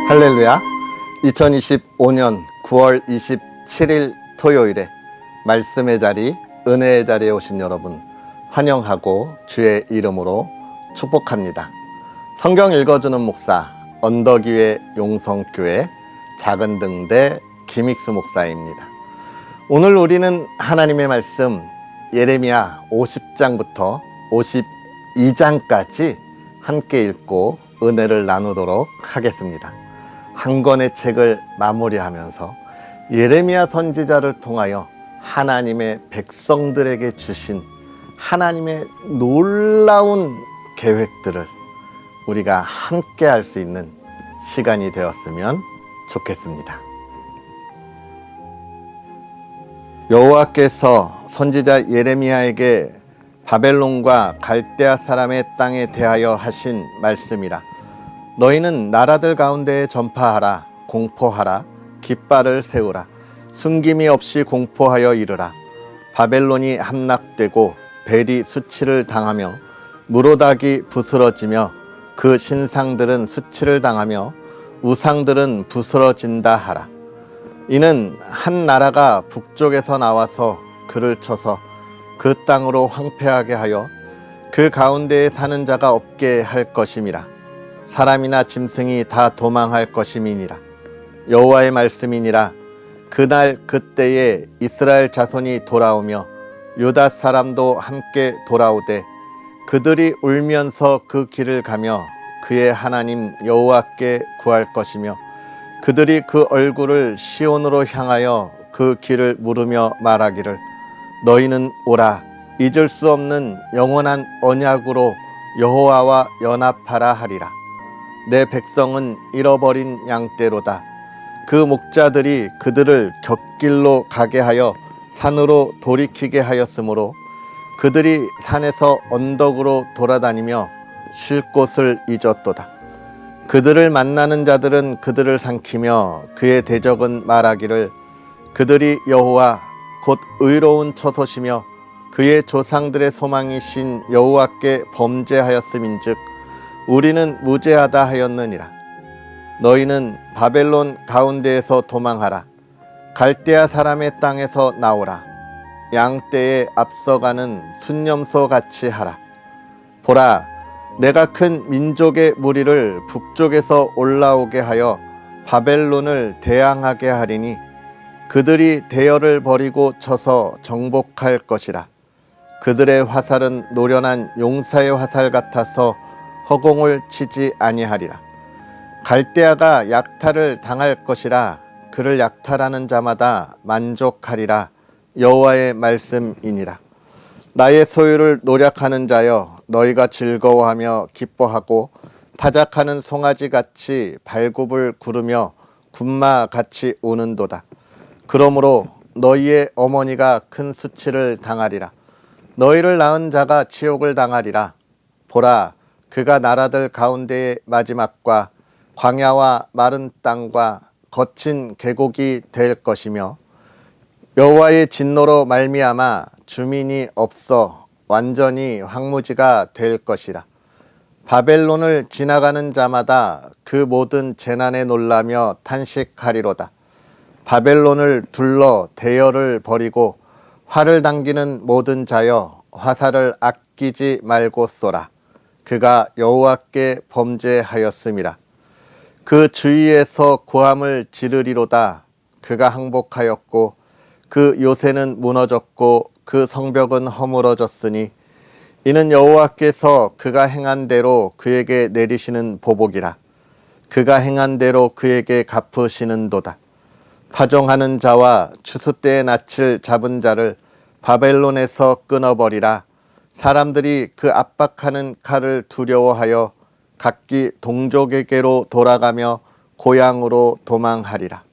할렐루야. 2025년 9월 27일 토요일에 말씀의 자리, 은혜의 자리에 오신 여러분 환영하고 주의 이름으로 축복합니다. 성경 읽어주는 목사 언덕위의 용성교회 작은등대 김익수 목사입니다. 오늘 우리는 하나님의 말씀 예레미야 50장부터 52장까지 함께 읽고 은혜를 나누도록 하겠습니다. 한 권의 책을 마무리하면서 예레미야 선지자를 통하여 하나님의 백성들에게 주신 하나님의 놀라운 계획들을 우리가 함께 할 수 있는 시간이 되었으면 좋겠습니다. 여호와께서 선지자 예레미야에게 바벨론과 갈대아 사람의 땅에 대하여 하신 말씀이라. 너희는 나라들 가운데에 전파하라, 공포하라, 깃발을 세우라, 숨김이 없이 공포하여 이르라. 바벨론이 함락되고 벨이 수치를 당하며 무로닥이 부스러지며 그 신상들은 수치를 당하며 우상들은 부스러진다 하라. 이는 한 나라가 북쪽에서 나와서 그를 쳐서 그 땅으로 황폐하게 하여 그 가운데에 사는 자가 없게 할 것임이라. 사람이나 짐승이 다 도망할 것임이니라. 여호와의 말씀이니라. 그날 그때에 이스라엘 자손이 돌아오며 유다 사람도 함께 돌아오되 그들이 울면서 그 길을 가며 그의 하나님 여호와께 구할 것이며 그들이 그 얼굴을 시온으로 향하여 그 길을 물으며 말하기를 너희는 오라, 잊을 수 없는 영원한 언약으로 여호와와 연합하라 하리라. 내 백성은 잃어버린 양떼로다. 그 목자들이 그들을 곁길로 가게 하여 산으로 돌이키게 하였으므로 그들이 산에서 언덕으로 돌아다니며 쉴 곳을 잊었도다. 그들을 만나는 자들은 그들을 삼키며 그의 대적은 말하기를 그들이 여호와 곧 의로운 처소시며 그의 조상들의 소망이신 여호와께 범죄하였음인즉 우리는 무죄하다 하였느니라. 너희는 바벨론 가운데에서 도망하라. 갈대아 사람의 땅에서 나오라. 양떼에 앞서가는 순념소 같이 하라. 보라, 내가 큰 민족의 무리를 북쪽에서 올라오게 하여 바벨론을 대항하게 하리니 그들이 대열을 버리고 쳐서 정복할 것이라. 그들의 화살은 노련한 용사의 화살 같아서 허공을 치지 아니하리라. 갈대아가 약탈을 당할 것이라. 그를 약탈하는 자마다 만족하리라. 여호와의 말씀이니라. 나의 소유를 노력하는 자여, 너희가 즐거워하며 기뻐하고 타작하는 송아지같이 발굽을 구르며 군마같이 우는도다. 그러므로 너희의 어머니가 큰 수치를 당하리라. 너희를 낳은 자가 치욕을 당하리라. 보라, 그가 나라들 가운데의 마지막과 광야와 마른 땅과 거친 계곡이 될 것이며 여호와의 진노로 말미암아 주민이 없어 완전히 황무지가 될 것이라. 바벨론을 지나가는 자마다 그 모든 재난에 놀라며 탄식하리로다. 바벨론을 둘러 대열을 벌이고 활을 당기는 모든 자여, 화살을 아끼지 말고 쏘라. 그가 여호와께 범죄하였음이라. 그 주위에서 고함을 지르리로다. 그가 항복하였고 그 요새는 무너졌고 그 성벽은 허물어졌으니 이는 여호와께서 그가 행한 대로 그에게 내리시는 보복이라. 그가 행한 대로 그에게 갚으시는도다. 파종하는 자와 추수 때의 낯을 잡은 자를 바벨론에서 끊어버리라. 사람들이 그 압박하는 칼을 두려워하여 각기 동족에게로 돌아가며 고향으로 도망하리라.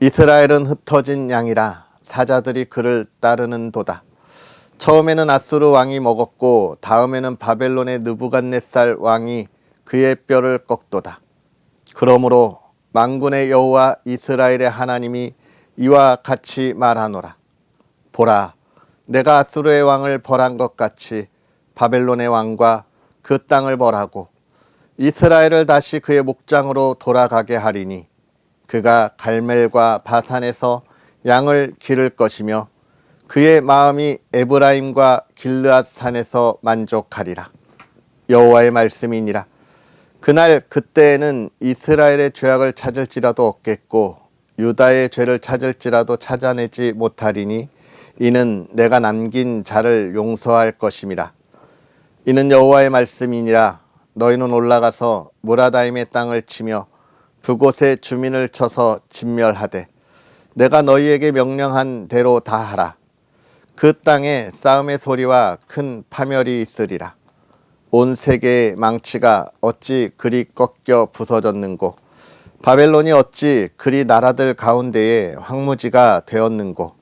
이스라엘은 흩어진 양이라. 사자들이 그를 따르는도다. 처음에는 아수르 왕이 먹었고 다음에는 바벨론의 느부갓네살 왕이 그의 뼈를 꺾도다. 그러므로 만군의 여호와 이스라엘의 하나님이 이와 같이 말하노라. 보라, 내가 아수르의 왕을 벌한 것 같이 바벨론의 왕과 그 땅을 벌하고 이스라엘을 다시 그의 목장으로 돌아가게 하리니 그가 갈멜과 바산에서 양을 기를 것이며 그의 마음이 에브라임과 길르앗 산에서 만족하리라. 여호와의 말씀이니라. 그날 그때에는 이스라엘의 죄악을 찾을지라도 없겠고 유다의 죄를 찾을지라도 찾아내지 못하리니 이는 내가 남긴 자를 용서할 것임이라. 이는 여호와의 말씀이니라. 너희는 올라가서 무라다임의 땅을 치며 그곳의 주민을 쳐서 진멸하되 내가 너희에게 명령한 대로 다 하라. 그 땅에 싸움의 소리와 큰 파멸이 있으리라. 온 세계의 망치가 어찌 그리 꺾여 부서졌는고 바벨론이 어찌 그리 나라들 가운데에 황무지가 되었는고.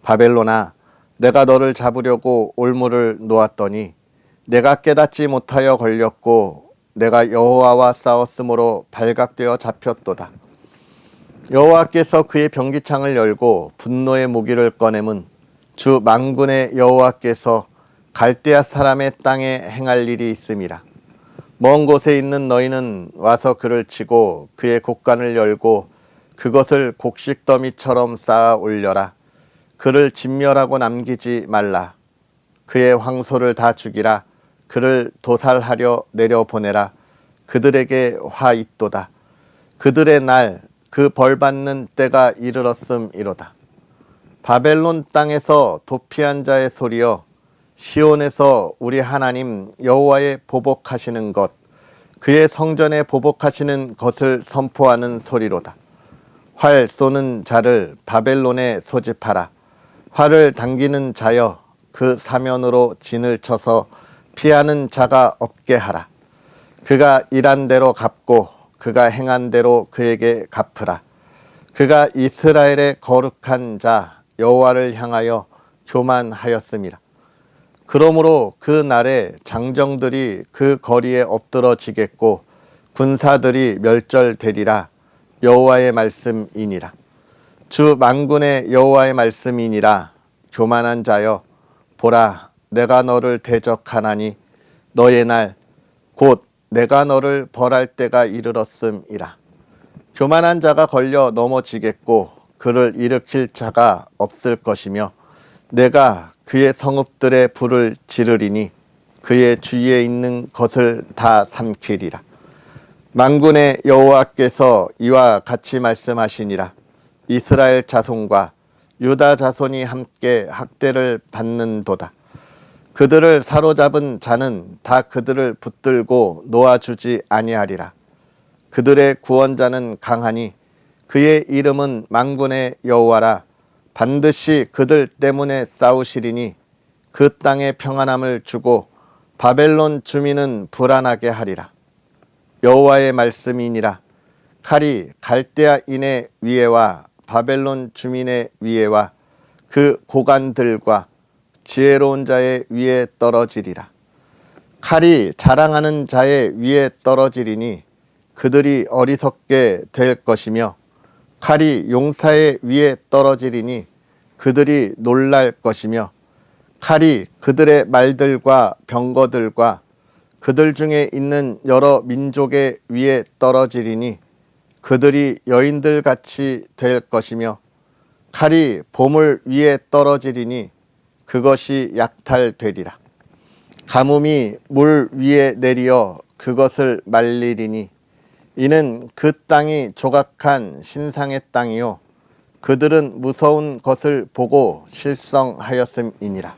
바벨론아, 내가 너를 잡으려고 올무를 놓았더니 내가 깨닫지 못하여 걸렸고 내가 여호와와 싸웠으므로 발각되어 잡혔도다. 여호와께서 그의 병기창을 열고 분노의 무기를 꺼내문 주 만군의 여호와께서 갈대아 사람의 땅에 행할 일이 있음이라. 먼 곳에 있는 너희는 와서 그를 치고 그의 곡간을 열고 그것을 곡식더미처럼 쌓아 올려라. 그를 진멸하고 남기지 말라. 그의 황소를 다 죽이라. 그를 도살하려 내려보내라. 그들에게 화 있도다. 그들의 날 그 벌받는 때가 이르렀음이로다. 바벨론 땅에서 도피한 자의 소리여, 시온에서 우리 하나님 여호와의 보복하시는 것, 그의 성전에 보복하시는 것을 선포하는 소리로다. 활 쏘는 자를 바벨론에 소집하라. 활을 당기는 자여, 그 사면으로 진을 쳐서 피하는 자가 없게 하라. 그가 일한 대로 갚고 그가 행한 대로 그에게 갚으라. 그가 이스라엘의 거룩한 자 여호와를 향하여 교만하였음이라. 그러므로 그 날에 장정들이 그 거리에 엎드러지겠고 군사들이 멸절되리라. 여호와의 말씀이니라. 주 만군의 여호와의 말씀이니라. 교만한 자여, 보라, 내가 너를 대적하나니 너의 날 곧 내가 너를 벌할 때가 이르렀음이라. 교만한 자가 걸려 넘어지겠고 그를 일으킬 자가 없을 것이며 내가 그의 성읍들의 불을 지르리니 그의 주위에 있는 것을 다 삼키리라. 만군의 여호와께서 이와 같이 말씀하시니라. 이스라엘 자손과 유다 자손이 함께 학대를 받는도다. 그들을 사로잡은 자는 다 그들을 붙들고 놓아주지 아니하리라. 그들의 구원자는 강하니 그의 이름은 만군의 여호와라. 반드시 그들 때문에 싸우시리니 그 땅에 평안함을 주고 바벨론 주민은 불안하게 하리라. 여호와의 말씀이니라. 칼이 갈대아인의 위에와 바벨론 주민의 위에와 그 고관들과 지혜로운 자의 위에 떨어지리라. 칼이 자랑하는 자의 위에 떨어지리니 그들이 어리석게 될 것이며 칼이 용사의 위에 떨어지리니 그들이 놀랄 것이며 칼이 그들의 말들과 병거들과 그들 중에 있는 여러 민족의 위에 떨어지리니 그들이 여인들 같이 될 것이며 칼이 보물 위에 떨어지리니 그것이 약탈되리라. 가뭄이 물 위에 내리어 그것을 말리리니 이는 그 땅이 조각한 신상의 땅이요 그들은 무서운 것을 보고 실성하였음이니라.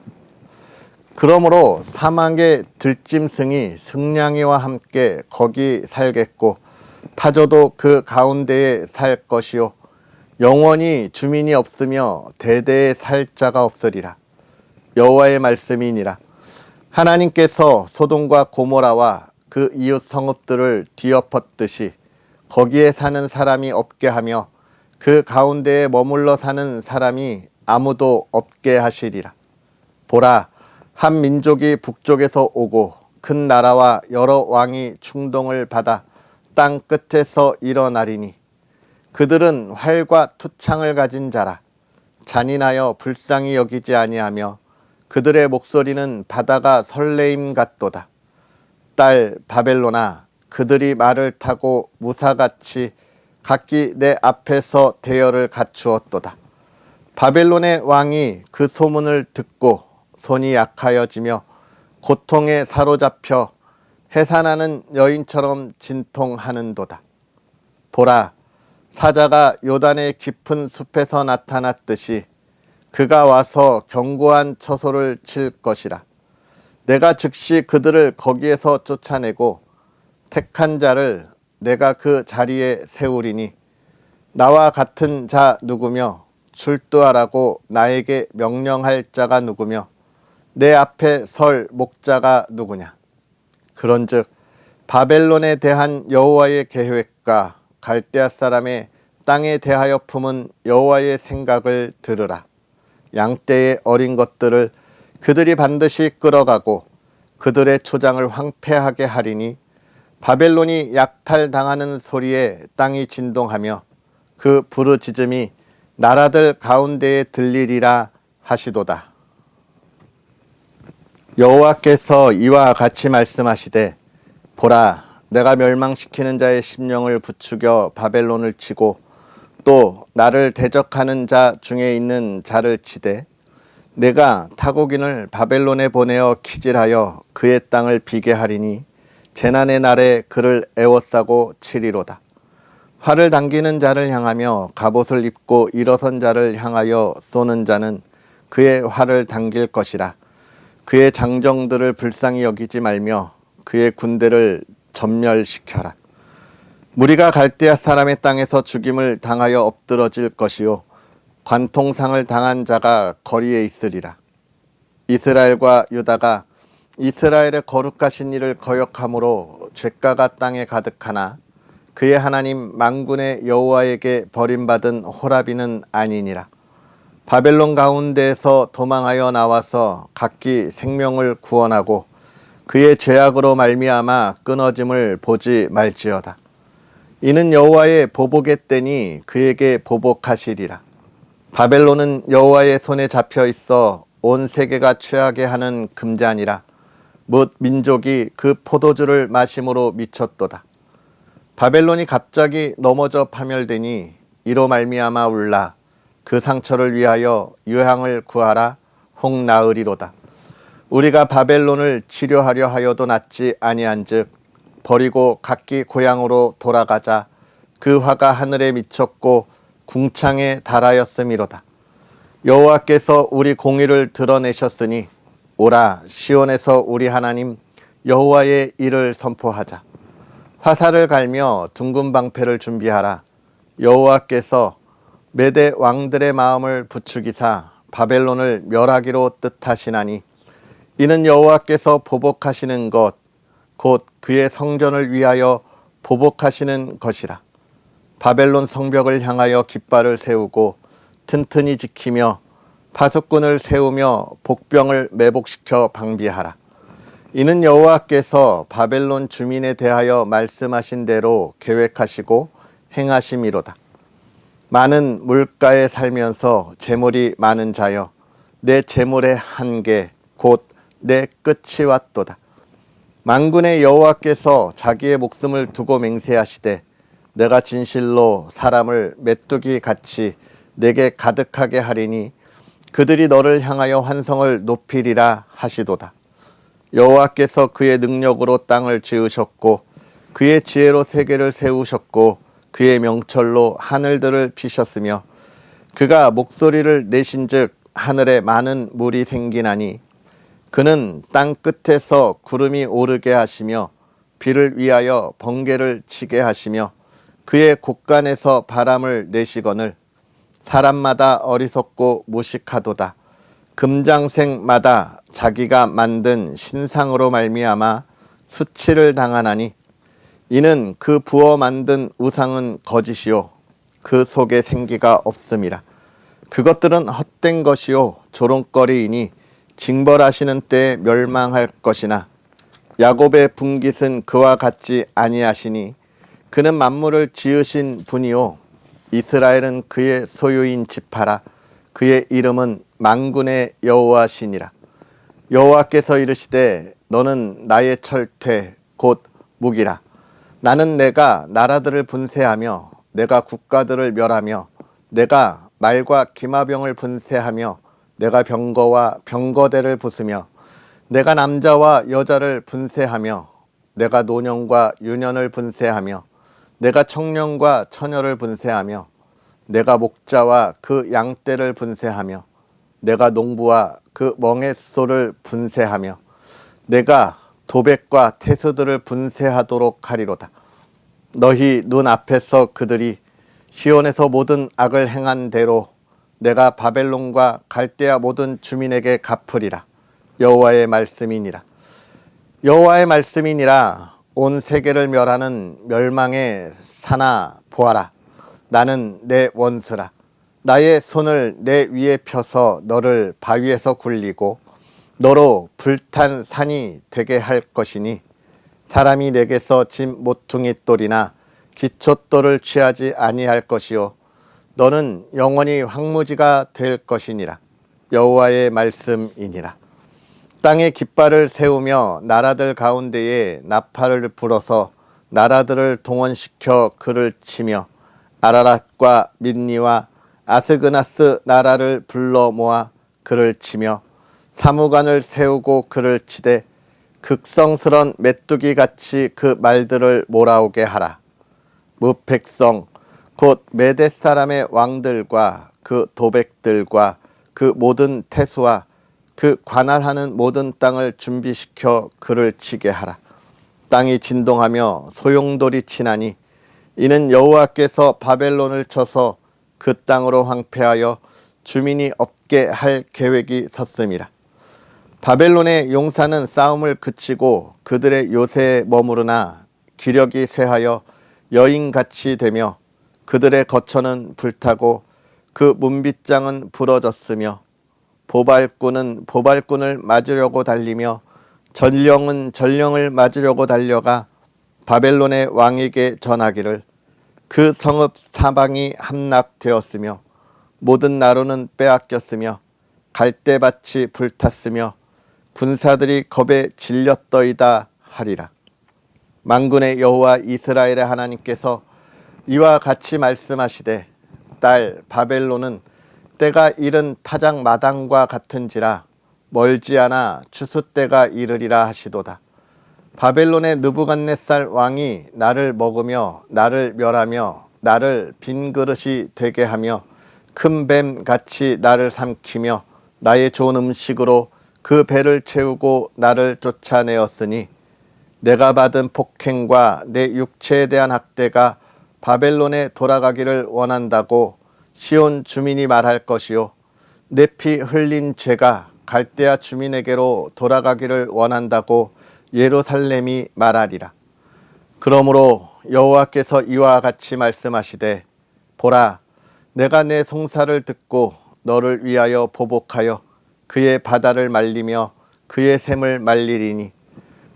그러므로 사막의 들짐승이 승냥이와 함께 거기 살겠고 타조도 그 가운데에 살 것이요 영원히 주민이 없으며 대대에 살 자가 없으리라. 여호와의 말씀이니라. 하나님께서 소돔과 고모라와 그 이웃 성읍들을 뒤엎었듯이 거기에 사는 사람이 없게 하며 그 가운데에 머물러 사는 사람이 아무도 없게 하시리라. 보라, 한 민족이 북쪽에서 오고 큰 나라와 여러 왕이 충동을 받아 땅 끝에서 일어나리니 그들은 활과 투창을 가진 자라. 잔인하여 불쌍히 여기지 아니하며 그들의 목소리는 바다가 설레임 같도다. 딸 바벨론아, 그들이 말을 타고 무사같이 각기 내 앞에서 대열을 갖추었도다. 바벨론의 왕이 그 소문을 듣고 손이 약하여지며 고통에 사로잡혀 해산하는 여인처럼 진통하는도다. 보라, 사자가 요단의 깊은 숲에서 나타났듯이 그가 와서 견고한 처소를 칠 것이라. 내가 즉시 그들을 거기에서 쫓아내고 택한 자를 내가 그 자리에 세우리니 나와 같은 자 누구며 출두하라고 나에게 명령할 자가 누구며 내 앞에 설 목자가 누구냐. 그런즉 바벨론에 대한 여호와의 계획과 갈대아 사람의 땅에 대하여 품은 여호와의 생각을 들으라. 양떼의 어린 것들을 그들이 반드시 끌어가고 그들의 초장을 황폐하게 하리니 바벨론이 약탈당하는 소리에 땅이 진동하며 그 부르짖음이 나라들 가운데에 들리리라 하시도다. 여호와께서 이와 같이 말씀하시되 보라, 내가 멸망시키는 자의 심령을 부추겨 바벨론을 치고 또 나를 대적하는 자 중에 있는 자를 치되 내가 타국인을 바벨론에 보내어 키질하여 그의 땅을 비게 하리니 재난의 날에 그를 애워싸고 치리로다. 활을 당기는 자를 향하며 갑옷을 입고 일어선 자를 향하여 쏘는 자는 그의 활을 당길 것이라. 그의 장정들을 불쌍히 여기지 말며 그의 군대를 전멸시켜라. 무리가 갈대아 사람의 땅에서 죽임을 당하여 엎드러질 것이요 관통상을 당한 자가 거리에 있으리라. 이스라엘과 유다가 이스라엘의 거룩하신 이를 거역함으로 죄가가 땅에 가득하나 그의 하나님 만군의 여호와에게 버림받은 호라비는 아니니라. 바벨론 가운데에서 도망하여 나와서 각기 생명을 구원하고 그의 죄악으로 말미암아 끊어짐을 보지 말지어다. 이는 여호와의 보복의 때니 그에게 보복하시리라. 바벨론은 여호와의 손에 잡혀 있어 온 세계가 취하게 하는 금잔이라. 뭇 민족이 그 포도주를 마심으로 미쳤도다. 바벨론이 갑자기 넘어져 파멸되니 이로 말미암아 울라. 그 상처를 위하여 유향을 구하라. 혹 나으리로다. 우리가 바벨론을 치료하려 하여도 낫지 아니한즉 버리고 각기 고향으로 돌아가자. 그 화가 하늘에 미쳤고 궁창에 달하였음이로다. 여호와께서 우리 공의를 드러내셨으니 오라, 시온에서 우리 하나님 여호와의 일을 선포하자. 화살을 갈며 둥근 방패를 준비하라. 여호와께서 메대 왕들의 마음을 부추기사 바벨론을 멸하기로 뜻하시나니 이는 여호와께서 보복하시는 것 곧 그의 성전을 위하여 보복하시는 것이라. 바벨론 성벽을 향하여 깃발을 세우고 튼튼히 지키며 파수꾼을 세우며 복병을 매복시켜 방비하라. 이는 여호와께서 바벨론 주민에 대하여 말씀하신 대로 계획하시고 행하심이로다. 많은 물가에 살면서 재물이 많은 자여, 내 재물의 한계 곧 내 끝이 왔도다. 만군의 여호와께서 자기의 목숨을 두고 맹세하시되 내가 진실로 사람을 메뚜기 같이 내게 가득하게 하리니 그들이 너를 향하여 환성을 높이리라 하시도다. 여호와께서 그의 능력으로 땅을 지으셨고 그의 지혜로 세계를 세우셨고 그의 명철로 하늘들을 피셨으며 그가 목소리를 내신즉 하늘에 많은 물이 생기나니 그는 땅 끝에서 구름이 오르게 하시며 비를 위하여 번개를 치게 하시며 그의 곳간에서 바람을 내시거늘 사람마다 어리석고 무식하도다. 금장생마다 자기가 만든 신상으로 말미암아 수치를 당하나니 이는 그 부어 만든 우상은 거짓이요 그 속에 생기가 없음이라. 그것들은 헛된 것이요 조롱거리이니 징벌하시는 때에 멸망할 것이나 야곱의 분깃은 그와 같지 아니하시니 그는 만물을 지으신 분이요 이스라엘은 그의 소유인 지파라. 그의 이름은 만군의 여호와시니라. 여호와께서 이르시되 너는 나의 철퇴 곧 무기라. 나는 내가 나라들을 분쇄하며 내가 국가들을 멸하며 내가 말과 기마병을 분쇄하며 내가 병거와 병거대를 부수며 내가 남자와 여자를 분쇄하며 내가 노년과 유년을 분쇄하며 내가 청년과 처녀를 분쇄하며 내가 목자와 그 양떼를 분쇄하며 내가 농부와 그 멍에소를 분쇄하며 내가 도백과 태수들을 분쇄하도록 하리로다. 너희 눈앞에서 그들이 시온에서 모든 악을 행한 대로 내가 바벨론과 갈대아 모든 주민에게 갚으리라. 여호와의 말씀이니라. 여호와의 말씀이니라. 온 세계를 멸하는 멸망의 사나 보아라. 나는 내 원수라. 나의 손을 내 위에 펴서 너를 바위에서 굴리고 너로 불탄 산이 되게 할 것이니 사람이 내게서 짐 모퉁이 돌이나 기초돌을 취하지 아니할 것이요 너는 영원히 황무지가 될 것이니라. 여호와의 말씀이니라. 땅에 깃발을 세우며 나라들 가운데에 나팔을 불어서 나라들을 동원시켜 그를 치며 아라랏과 민니와 아스그나스 나라를 불러 모아 그를 치며 사무관을 세우고 그를 치되 극성스런 메뚜기 같이 그 말들을 몰아오게 하라. 무백성 곧 메대 사람의 왕들과 그 도백들과 그 모든 태수와 그 관할하는 모든 땅을 준비시켜 그를 치게 하라. 땅이 진동하며 소용돌이 치나니 이는 여호와께서 바벨론을 쳐서 그 땅으로 황폐하여 주민이 없게 할 계획이 섰음이라. 바벨론의 용사는 싸움을 그치고 그들의 요새에 머무르나 기력이 쇠하여 여인같이 되며 그들의 거처는 불타고 그 문빗장은 부러졌으며 보발꾼은 보발꾼을 맞으려고 달리며 전령은 전령을 맞으려고 달려가 바벨론의 왕에게 전하기를 그 성읍 사방이 함락되었으며 모든 나루는 빼앗겼으며 갈대밭이 불탔으며 군사들이 겁에 질렸더이다 하리라. 만군의 여호와 이스라엘의 하나님께서 이와 같이 말씀하시되 딸 바벨론은 때가 이른 타작 마당과 같은지라 멀지 않아 추수 때가 이르리라 하시도다. 바벨론의 느부갓네살 왕이 나를 먹으며 나를 멸하며 나를 빈 그릇이 되게 하며 큰 뱀같이 나를 삼키며 나의 좋은 음식으로 그 배를 채우고 나를 쫓아내었으니 내가 받은 폭행과 내 육체에 대한 학대가 바벨론에 돌아가기를 원한다고 시온 주민이 말할 것이요 내 피 흘린 죄가 갈대아 주민에게로 돌아가기를 원한다고 예루살렘이 말하리라. 그러므로 여호와께서 이와 같이 말씀하시되 보라 내가 내 송사를 듣고 너를 위하여 보복하여 그의 바다를 말리며 그의 샘을 말리리니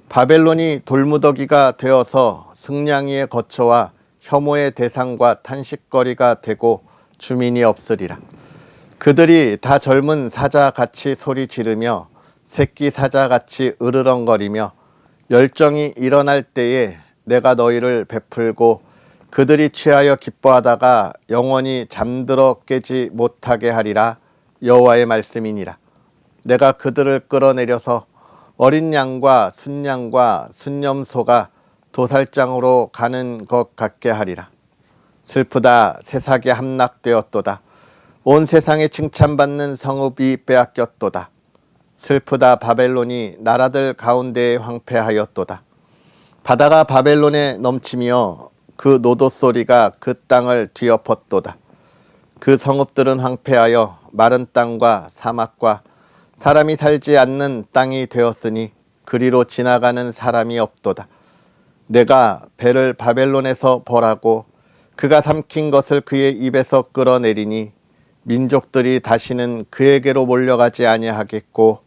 바벨론이 돌무더기가 되어서 승냥이의 거처와 혐오의 대상과 탄식거리가 되고 주민이 없으리라. 그들이 다 젊은 사자같이 소리 지르며 새끼 사자같이 으르렁거리며 열정이 일어날 때에 내가 너희를 베풀고 그들이 취하여 기뻐하다가 영원히 잠들어 깨지 못하게 하리라. 여호와의 말씀이니라. 내가 그들을 끌어내려서 어린 양과 순양과 순념소가 도살장으로 가는 것 같게 하리라. 슬프다 새삭이 함락되었도다. 온 세상에 칭찬받는 성읍이 빼앗겼도다. 슬프다 바벨론이 나라들 가운데에 황폐하였도다. 바다가 바벨론에 넘치며 그 노도 소리가 그 땅을 뒤엎었도다. 그 성읍들은 황폐하여 마른 땅과 사막과 사람이 살지 않는 땅이 되었으니 그리로 지나가는 사람이 없도다. 내가 배를 바벨론에서 벌하고 그가 삼킨 것을 그의 입에서 끌어내리니 민족들이 다시는 그에게로 몰려가지 아니하겠고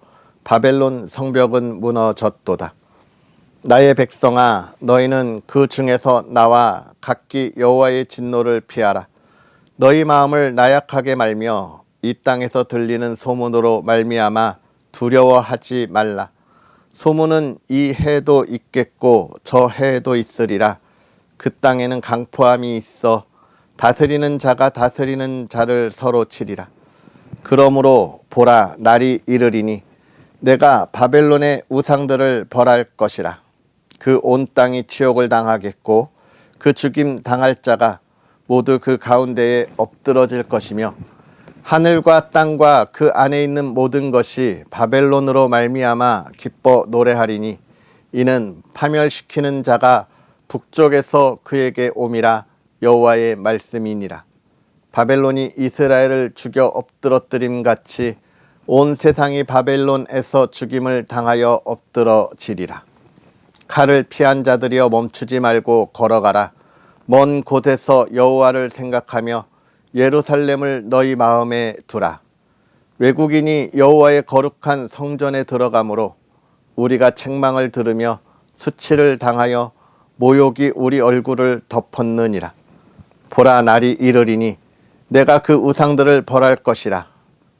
바벨론 성벽은 무너졌도다. 나의 백성아 너희는 그 중에서 나와 각기 여호와의 진노를 피하라. 너희 마음을 나약하게 말며 이 땅에서 들리는 소문으로 말미암아 두려워하지 말라. 소문은 이 해도 있겠고 저 해도 있으리라. 그 땅에는 강포함이 있어 다스리는 자가 다스리는 자를 서로 치리라. 그러므로 보라, 날이 이르리니 내가 바벨론의 우상들을 벌할 것이라. 그 온 땅이 치욕을 당하겠고 그 죽임 당할 자가 모두 그 가운데에 엎드러질 것이며 하늘과 땅과 그 안에 있는 모든 것이 바벨론으로 말미암아 기뻐 노래하리니 이는 파멸시키는 자가 북쪽에서 그에게 옴이라. 여호와의 말씀이니라. 바벨론이 이스라엘을 죽여 엎드러뜨림 같이 온 세상이 바벨론에서 죽임을 당하여 엎드러지리라. 칼을 피한 자들이여 멈추지 말고 걸어가라. 먼 곳에서 여호와를 생각하며 예루살렘을 너희 마음에 두라. 외국인이 여호와의 거룩한 성전에 들어가므로 우리가 책망을 들으며 수치를 당하여 모욕이 우리 얼굴을 덮었느니라. 보라, 날이 이르리니 내가 그 우상들을 벌할 것이라.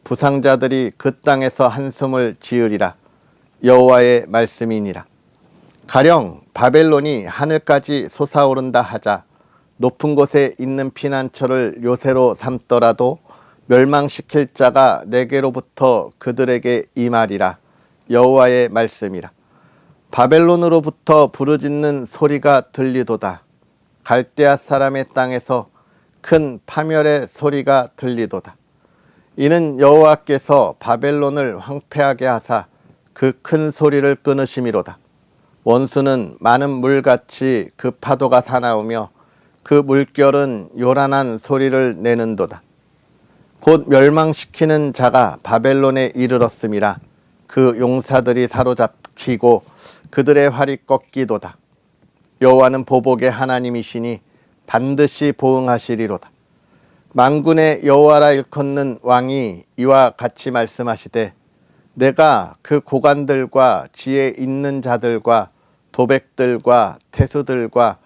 부상자들이 그 땅에서 한숨을 지으리라. 여호와의 말씀이니라. 가령 바벨론이 하늘까지 솟아오른다 하자 높은 곳에 있는 피난처를 요새로 삼더라도 멸망시킬 자가 내게로부터 그들에게 임하리라. 여호와의 말씀이라. 바벨론으로부터 부르짖는 소리가 들리도다. 갈대아 사람의 땅에서 큰 파멸의 소리가 들리도다. 이는 여호와께서 바벨론을 황폐하게 하사 그 큰 소리를 끊으심이로다. 원수는 많은 물같이 그 파도가 사나우며 그 물결은 요란한 소리를 내는도다. 곧 멸망시키는 자가 바벨론에 이르렀음이라. 그 용사들이 사로잡히고 그들의 활이 꺾이도다. 여호와는 보복의 하나님이시니 반드시 보응하시리로다. 만군의 여호와라 일컫는 왕이 이와 같이 말씀하시되 내가 그 고관들과 지혜 있는 자들과 도백들과 태수들과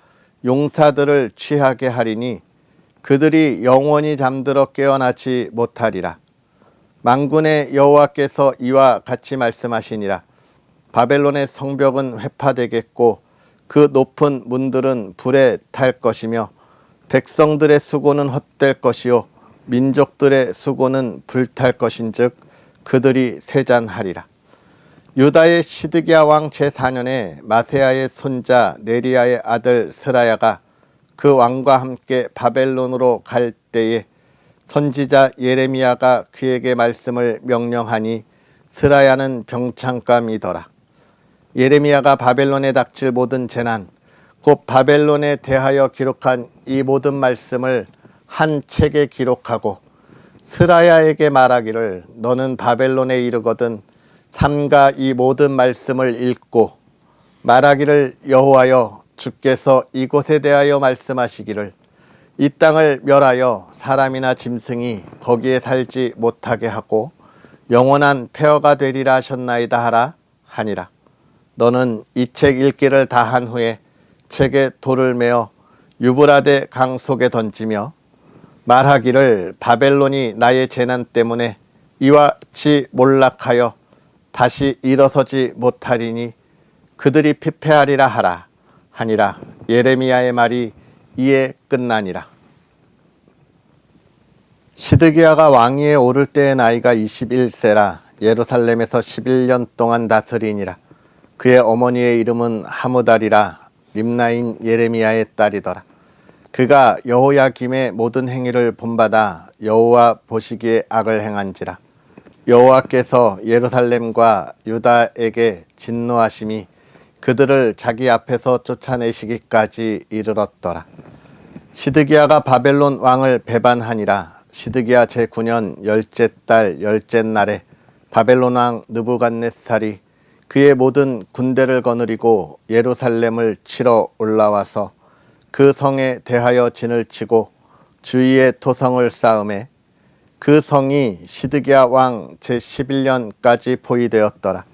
용사들을 취하게 하리니 그들이 영원히 잠들어 깨어나지 못하리라. 만군의 여호와께서 이와 같이 말씀하시니라. 바벨론의 성벽은 회파되겠고 그 높은 문들은 불에 탈 것이며 백성들의 수고는 헛될 것이요 민족들의 수고는 불탈 것인즉 그들이 세잔하리라. 유다의 시드기야 왕 제4년에 마세야의 손자 네리야의 아들 스라야가 그 왕과 함께 바벨론으로 갈 때에 선지자 예레미야가 그에게 말씀을 명령하니 스라야는 병창감이더라. 예레미야가 바벨론에 닥칠 모든 재난 곧 바벨론에 대하여 기록한 이 모든 말씀을 한 책에 기록하고 스라야에게 말하기를 너는 바벨론에 이르거든 삼가 이 모든 말씀을 읽고 말하기를 여호와여 주께서 이곳에 대하여 말씀하시기를 이 땅을 멸하여 사람이나 짐승이 거기에 살지 못하게 하고 영원한 폐허가 되리라 하셨나이다 하라 하니라. 너는 이 책 읽기를 다 한 후에 책에 돌을 메어 유브라데 강 속에 던지며 말하기를 바벨론이 나의 재난 때문에 이와 같이 몰락하여 다시 일어서지 못하리니 그들이 피폐하리라 하라 하니라. 예레미야의 말이 이에 끝나니라. 시드기야가 왕위에 오를 때의 나이가 21세라 예루살렘에서 11년 동안 다스리니라. 그의 어머니의 이름은 하무달이라 림나인 예레미야의 딸이더라. 그가 여호야김의 모든 행위를 본받아 여호와 보시기에 악을 행한지라. 여호와께서 예루살렘과 유다에게 진노하심이 그들을 자기 앞에서 쫓아내시기까지 이르렀더라. 시드기야가 바벨론 왕을 배반하니라. 시드기야 제9년 열째 달 열째 날에 바벨론 왕 느부갓네살이 그의 모든 군대를 거느리고 예루살렘을 치러 올라와서 그 성에 대하여 진을 치고 주위에 토성을 쌓음에 그 성이 시드기야 왕 제11년까지 포위되었더라.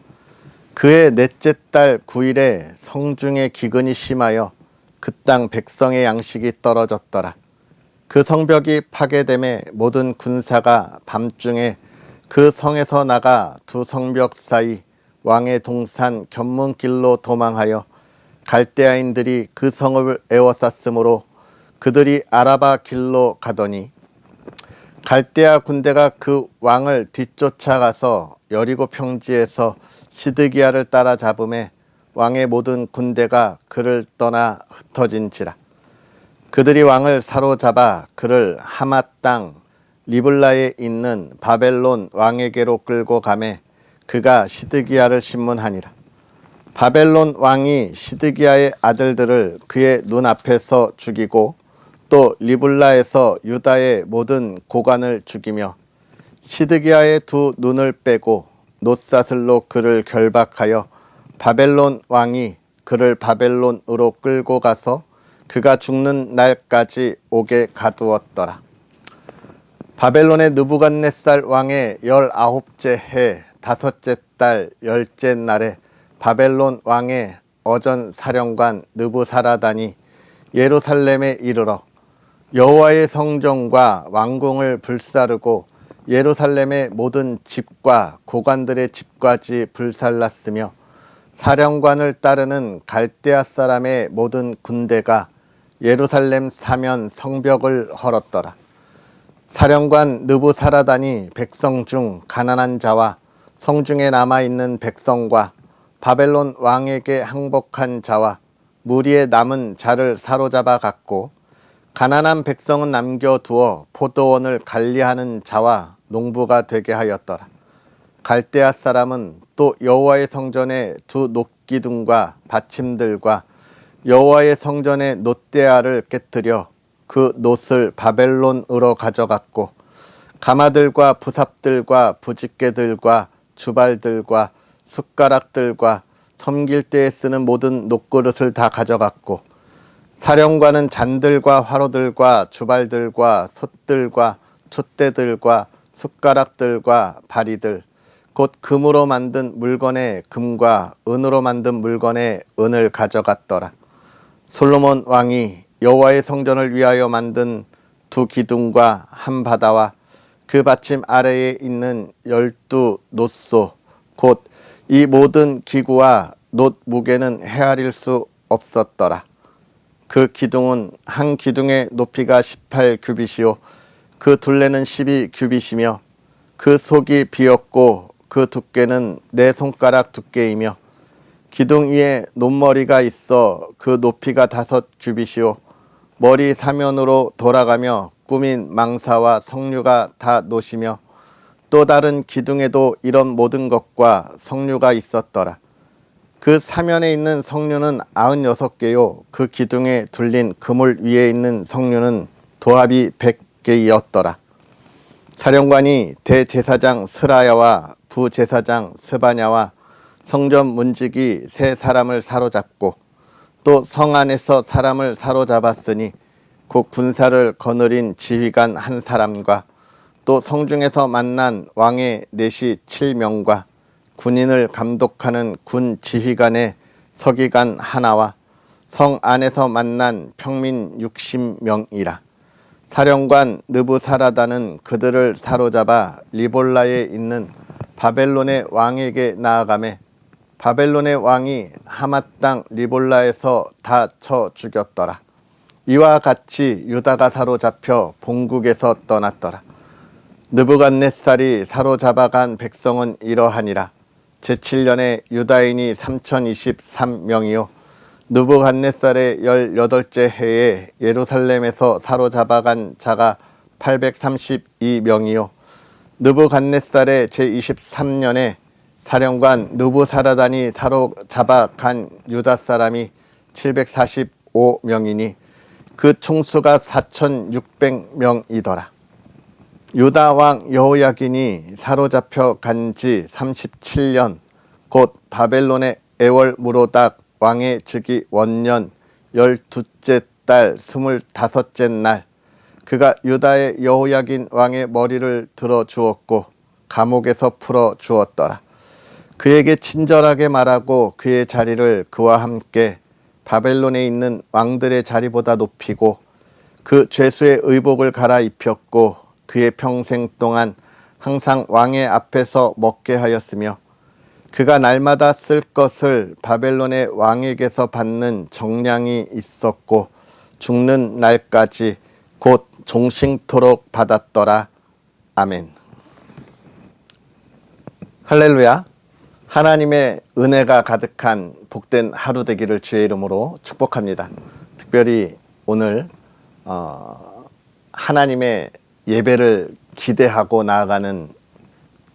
그의 넷째 달 9일에 성중에 기근이 심하여 그 땅 백성의 양식이 떨어졌더라. 그 성벽이 파괴됨에 모든 군사가 밤중에 그 성에서 나가 두 성벽 사이 왕의 동산 견문길로 도망하여 갈대아인들이 그 성을 에워쌌으므로 그들이 아라바 길로 가더니 갈대아 군대가 그 왕을 뒤쫓아가서 여리고 평지에서 시드기야를 따라잡음에 왕의 모든 군대가 그를 떠나 흩어진지라. 그들이 왕을 사로잡아 그를 하맛 땅 리블라에 있는 바벨론 왕에게로 끌고 가매 그가 시드기야를 신문하니라. 바벨론 왕이 시드기야의 아들들을 그의 눈앞에서 죽이고 또 리블라에서 유다의 모든 고관을 죽이며 시드기야의 두 눈을 빼고 놋사슬로 그를 결박하여 바벨론 왕이 그를 바벨론으로 끌고 가서 그가 죽는 날까지 옥에 가두었더라. 바벨론의 느부갓네살 왕의 19째 해 5째 달 10째 날에 바벨론 왕의 어전 사령관 느부사라단이 예루살렘에 이르러 여호와의 성전과 왕궁을 불사르고 예루살렘의 모든 집과 고관들의 집까지 불살랐으며 사령관을 따르는 갈대아 사람의 모든 군대가 예루살렘 사면 성벽을 헐었더라. 사령관 느부사라단이 백성 중 가난한 자와 성중에 남아있는 백성과 바벨론 왕에게 항복한 자와 무리에 남은 자를 사로잡아 갔고 가난한 백성은 남겨두어 포도원을 관리하는 자와 농부가 되게 하였더라. 갈대아 사람은 또 여호와의 성전의 두 놋기둥과 받침들과 여호와의 성전의 놋대야를 깨뜨려 그 놋을 바벨론으로 가져갔고 가마들과 부삽들과 부집개들과 주발들과 숟가락들과 섬길 때에 쓰는 모든 놋그릇을 다 가져갔고 사령관은 잔들과 화로들과 주발들과 솥들과 촛대들과 숟가락들과 바리들 곧 금으로 만든 물건에 금과 은으로 만든 물건에 은을 가져갔더라. 솔로몬 왕이 여호와의 성전을 위하여 만든 두 기둥과 한 바다와 그 받침 아래에 있는 12 놋소 곧 이 모든 기구와 놋 무게는 헤아릴 수 없었더라. 그 기둥은 한 기둥의 높이가 18규빗이요 그 둘레는 12규빗이며 그 속이 비었고 그 두께는 내 손가락 두께이며 기둥 위에 놋머리가 있어 그 높이가 5규빗이요 머리 사면으로 돌아가며 꾸민 망사와 석류가 다 놋이며 또 다른 기둥에도 이런 모든 것과 석류가 있었더라. 그 사면에 있는 석류는 96개요 그 기둥에 둘린 그물 위에 있는 석류는 도합이 100개이었더라. 사령관이 대제사장 스라야와 부제사장 스바냐와 성전 문지기 세 사람을 사로잡고 또 성 안에서 사람을 사로잡았으니 곧 군사를 거느린 지휘관 한 사람과 또 성중에서 만난 왕의 내시 7명과 군인을 감독하는 군 지휘관의 서기관 하나와 성 안에서 만난 평민 60명이라. 사령관 느부사라단은 그들을 사로잡아 리볼라에 있는 바벨론의 왕에게 나아가매 바벨론의 왕이 하맛 땅 리볼라에서 다 쳐 죽였더라. 이와 같이 유다가 사로잡혀 본국에서 떠났더라. 느부갓네살이 사로잡아간 백성은 이러하니라. 제7년에 유다인이 3023명이요 느부갓네살의 18째 해에 예루살렘에서 사로잡아간 자가 832명이요 느부갓네살의 제23년에 사령관 느부사라단이 사로잡아간 유다 사람이 745명이니 그 총수가 4600명이더라. 유다 왕 여호야긴이 사로잡혀 간지 37년 곧 바벨론의 애월 무로닥 왕의 즉위 원년 12째 달 25째 날 그가 유다의 여호야긴 왕의 머리를 들어 주었고 감옥에서 풀어 주었더라. 그에게 친절하게 말하고 그의 자리를 그와 함께 바벨론에 있는 왕들의 자리보다 높이고 그 죄수의 의복을 갈아입혔고 그의 평생 동안 항상 왕의 앞에서 먹게 하였으며 그가 날마다 쓸 것을 바벨론의 왕에게서 받는 정량이 있었고 죽는 날까지 곧 종신토록 받았더라. 아멘. 할렐루야. 하나님의 은혜가 가득한 복된 하루 되기를 주의 이름으로 축복합니다. 특별히 오늘 하나님의 예배를 기대하고 나아가는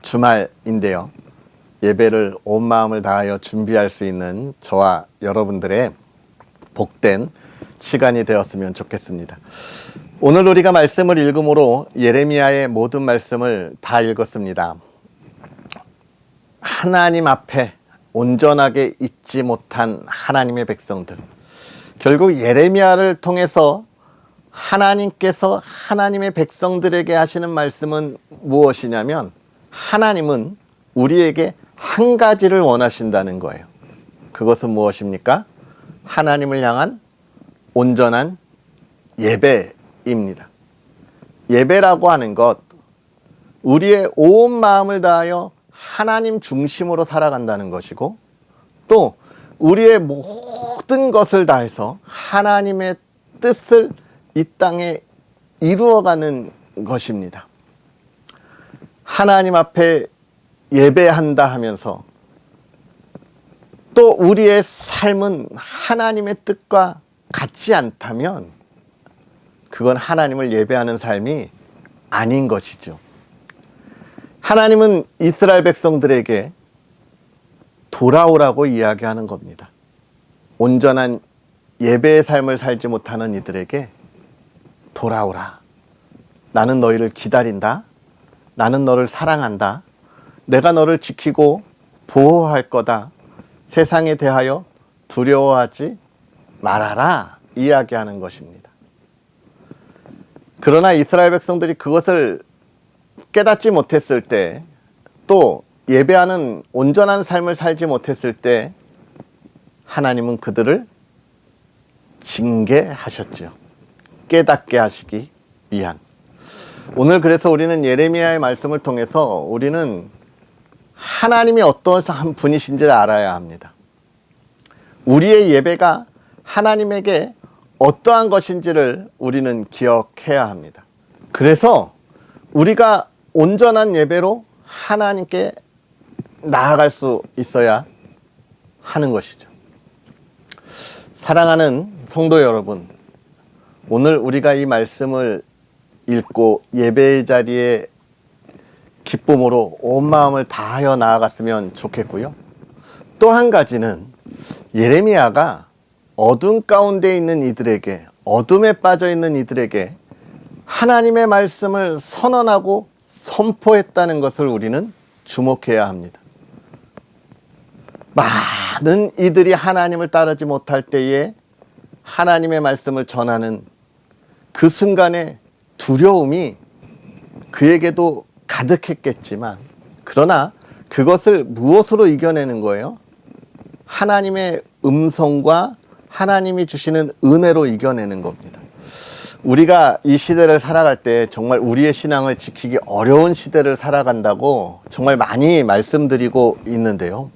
주말인데요. 예배를 온 마음을 다하여 준비할 수 있는 저와 여러분들의 복된 시간이 되었으면 좋겠습니다. 오늘 우리가 말씀을 읽음으로 예레미야의 모든 말씀을 다 읽었습니다. 하나님 앞에 온전하게 있지 못한 하나님의 백성들. 결국 예레미야를 통해서 하나님께서 하나님의 백성들에게 하시는 말씀은 무엇이냐면 하나님은 우리에게 한 가지를 원하신다는 거예요. 그것은 무엇입니까? 하나님을 향한 온전한 예배입니다. 예배라고 하는 것, 우리의 온 마음을 다하여 하나님 중심으로 살아간다는 것이고 또 우리의 모든 것을 다해서 하나님의 뜻을 이 땅에 이루어가는 것입니다. 하나님 앞에 예배한다 하면서 또 우리의 삶은 하나님의 뜻과 같지 않다면 그건 하나님을 예배하는 삶이 아닌 것이죠. 하나님은 이스라엘 백성들에게 돌아오라고 이야기하는 겁니다. 온전한 예배의 삶을 살지 못하는 이들에게 돌아오라. 나는 너희를 기다린다. 나는 너를 사랑한다. 내가 너를 지키고 보호할 거다. 세상에 대하여 두려워하지 말아라. 이야기하는 것입니다. 그러나 이스라엘 백성들이 그것을 깨닫지 못했을 때, 또 예배하는 온전한 삶을 살지 못했을 때 하나님은 그들을 징계하셨죠. 깨닫게 하시기 위한. 오늘 그래서 우리는 예레미야의 말씀을 통해서 우리는 하나님이 어떠한 분이신지를 알아야 합니다. 우리의 예배가 하나님에게 어떠한 것인지를 우리는 기억해야 합니다. 그래서 우리가 온전한 예배로 하나님께 나아갈 수 있어야 하는 것이죠. 사랑하는 성도 여러분, 오늘 우리가 이 말씀을 읽고 예배의 자리에 기쁨으로 온 마음을 다하여 나아갔으면 좋겠고요. 또 한 가지는 예레미야가 어둠 가운데 있는 이들에게, 어둠에 빠져 있는 이들에게 하나님의 말씀을 선언하고 선포했다는 것을 우리는 주목해야 합니다. 많은 이들이 하나님을 따르지 못할 때에 하나님의 말씀을 전하는 그 순간에 두려움이 그에게도 가득했겠지만, 그러나 그것을 무엇으로 이겨내는 거예요? 하나님의 음성과 하나님이 주시는 은혜로 이겨내는 겁니다. 우리가 이 시대를 살아갈 때 정말 우리의 신앙을 지키기 어려운 시대를 살아간다고 정말 많이 말씀드리고 있는데요.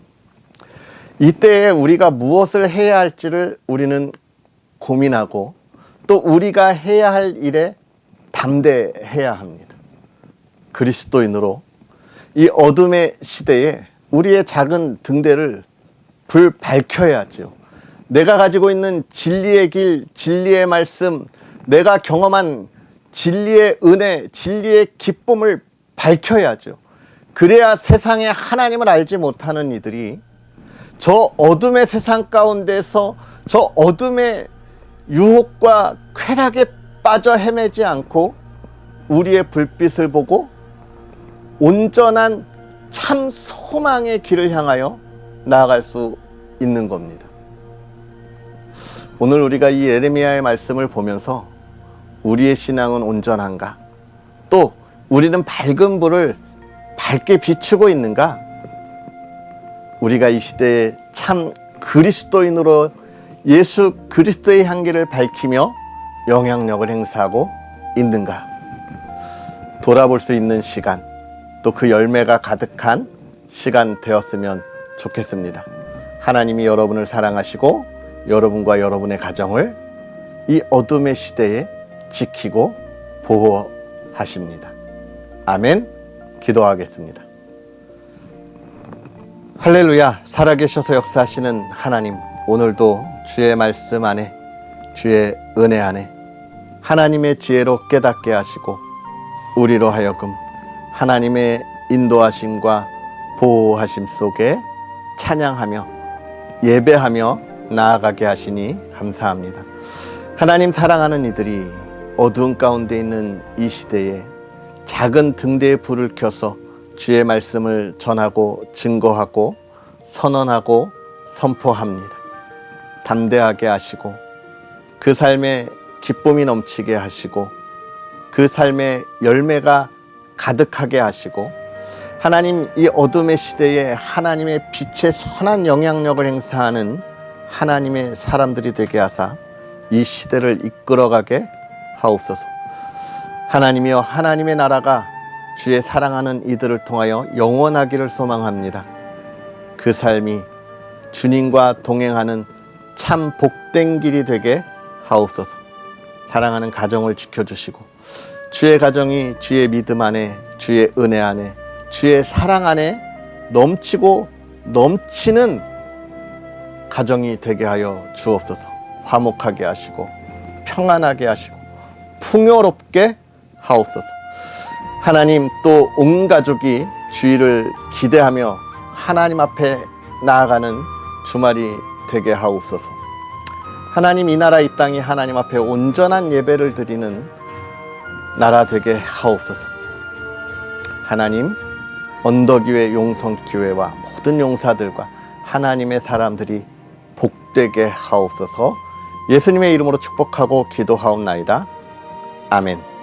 이때에 우리가 무엇을 해야 할지를 우리는 고민하고 또 우리가 해야 할 일에 담대해야 합니다. 그리스도인으로 이 어둠의 시대에 우리의 작은 등대를 불 밝혀야죠. 내가 가지고 있는 진리의 길, 진리의 말씀, 내가 경험한 진리의 은혜, 진리의 기쁨을 밝혀야죠. 그래야 세상에 하나님을 알지 못하는 이들이 저 어둠의 세상 가운데서 저 어둠의 유혹과 쾌락에 빠져 헤매지 않고 우리의 불빛을 보고 온전한 참 소망의 길을 향하여 나아갈 수 있는 겁니다. 오늘 우리가 이 예레미야의 말씀을 보면서 우리의 신앙은 온전한가? 또 우리는 밝은 불을 밝게 비추고 있는가? 우리가 이 시대에 참 그리스도인으로 예수 그리스도의 향기를 밝히며 영향력을 행사하고 있는가? 돌아볼 수 있는 시간, 또 그 열매가 가득한 시간 되었으면 좋겠습니다. 하나님이 여러분을 사랑하시고 여러분과 여러분의 가정을 이 어둠의 시대에 지키고 보호하십니다. 아멘. 기도하겠습니다. 할렐루야. 살아계셔서 역사하시는 하나님, 오늘도 주의 말씀 안에, 주의 은혜 안에 하나님의 지혜로 깨닫게 하시고 우리로 하여금 하나님의 인도하심과 보호하심 속에 찬양하며 예배하며 나아가게 하시니 감사합니다. 하나님, 사랑하는 이들이 어두운 가운데 있는 이 시대에 작은 등대에 불을 켜서 주의 말씀을 전하고 증거하고 선언하고 선포합니다. 담대하게 하시고 그 삶에 기쁨이 넘치게 하시고 그 삶에 열매가 가득하게 하시고 하나님, 이 어둠의 시대에 하나님의 빛의 선한 영향력을 행사하는 하나님의 사람들이 되게 하사 이 시대를 이끌어가게 하옵소서. 하나님이여, 하나님의 나라가 주의 사랑하는 이들을 통하여 영원하기를 소망합니다. 그 삶이 주님과 동행하는 참 복된 길이 되게 하옵소서. 사랑하는 가정을 지켜주시고 주의 가정이 주의 믿음 안에, 주의 은혜 안에, 주의 사랑 안에 넘치고 넘치는 가정이 되게 하여 주옵소서. 화목하게 하시고 평안하게 하시고 풍요롭게 하옵소서. 하나님, 또 온 가족이 주일을 기대하며 하나님 앞에 나아가는 주말이 되게 하옵소서. 하나님, 이 나라 이 땅이 하나님 앞에 온전한 예배를 드리는 나라 되게 하옵소서. 하나님, 언덕교회, 용성교회와 모든 용사들과 하나님의 사람들이 복되게 하옵소서. 예수님의 이름으로 축복하고 기도하옵나이다. 아멘.